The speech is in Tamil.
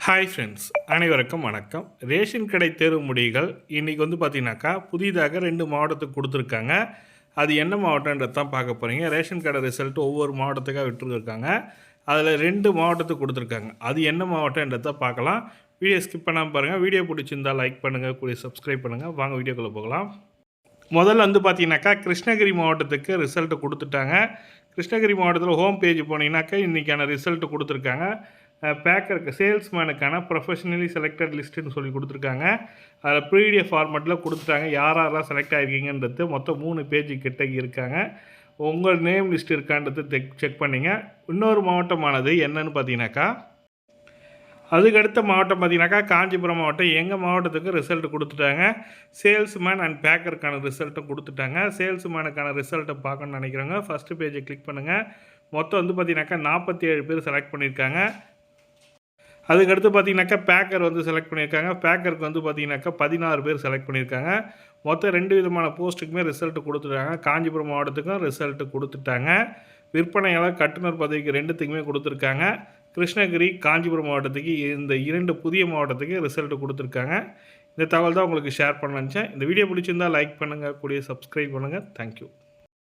ஹாய் ஃப்ரெண்ட்ஸ், அனைவருக்கும் வணக்கம். ரேஷன் கடை தேர்வு முடிவுகள் இன்றைக்கி பார்த்தீங்கன்னாக்கா புதிதாக 2 மாவட்டத்துக்கு கொடுத்துருக்காங்க. அது என்ன மாவட்டன்றது தான் பார்க்க போகிறீங்க. ரேஷன் கடை ரிசல்ட் ஒவ்வொரு மாவட்டத்துக்காக விட்டுருக்காங்க. அதில் 2 மாவட்டத்துக்கு கொடுத்துருக்காங்க. அது என்ன மாவட்டன்றது தான் பார்க்கலாம். வீடியோ ஸ்கிப் பண்ணாமல் பாருங்கள். வீடியோ பிடிச்சிருந்தால் லைக் பண்ணுங்கள், கூட சப்ஸ்கிரைப் பண்ணுங்கள். வாங்க வீடியோக்குள்ளே போகலாம். முதல்ல பார்த்தீங்கன்னாக்கா கிருஷ்ணகிரி மாவட்டத்துக்கு ரிசல்ட்டு கொடுத்துட்டாங்க. கிருஷ்ணகிரி மாவட்டத்தில் ஹோம் பேஜ் போனீங்கன்னாக்கா இன்றைக்கான ரிசல்ட்டு கொடுத்துருக்காங்க. பேக்கருக்கு சேல்ஸ்மேனுக்கான ப்ரொஃபஷனலி செலக்டட் லிஸ்ட்டுன்னு சொல்லி கொடுத்துருக்காங்க. அதில் பிடிஎஃப் ஃபார்மெட்டில் கொடுத்துட்டாங்க. யாரெல்லாம் செலக்ட் ஆகிருக்கீங்கன்றது மொத்தம் 3 பேஜ் கிட்ட இருக்காங்க. உங்கள் நேம் லிஸ்ட் இருக்கான்றது செக் பண்ணிங்க. இன்னொரு மாவட்டமானது என்னன்னு பார்த்தீங்கன்னாக்கா, அதுக்கடுத்த மாவட்டம் பார்த்தீங்கன்னாக்கா காஞ்சிபுரம் மாவட்டம். எங்கள் மாவட்டத்துக்கு ரிசல்ட் கொடுத்துட்டாங்க. சேல்ஸ்மேன் அண்ட் பேக்கருக்கான ரிசல்ட்டும் கொடுத்துட்டாங்க. சேல்ஸ்மேனுக்கான ரிசல்ட்டை பார்க்கணுன்னு நினைக்கிறவங்க ஃபஸ்ட்டு பேஜை கிளிக் பண்ணுங்கள். மொத்தம் பார்த்தீங்கன்னாக்கா 47 பேர் செலக்ட் பண்ணியிருக்காங்க. அதுக்கடுத்து பார்த்தீங்கன்னாக்கா பேக்கர் செலக்ட் பண்ணியிருக்காங்க. பேக்கருக்கு பார்த்தீங்கன்னாக்கா 16 பேர் செலக்ட் பண்ணியிருக்காங்க. மொத்தம் 2 விதமான போஸ்ட்டுக்குமே ரிசல்ட் கொடுத்துட்டாங்க. காஞ்சிபுரம் மாவட்டத்துக்கும் ரிசல்ட் கொடுத்துட்டாங்க. விற்பனையாளர் கட்டுநர் பதவிக்கு 2த்துக்குமே கொடுத்துருக்காங்க. கிருஷ்ணகிரி காஞ்சிபுரம் மாவட்டத்துக்கு இந்த 2 புதிய மாவட்டத்துக்கு ரிசல்ட் கொடுத்துருக்காங்க. இந்த தகவல் தான் உங்களுக்கு ஷேர் பண்ண நினச்சேன். இந்த வீடியோ பிடிச்சிருந்தால் லைக் பண்ணுங்கள், கூடிய சப்ஸ்கிரைப் பண்ணுங்கள். தேங்க்யூ.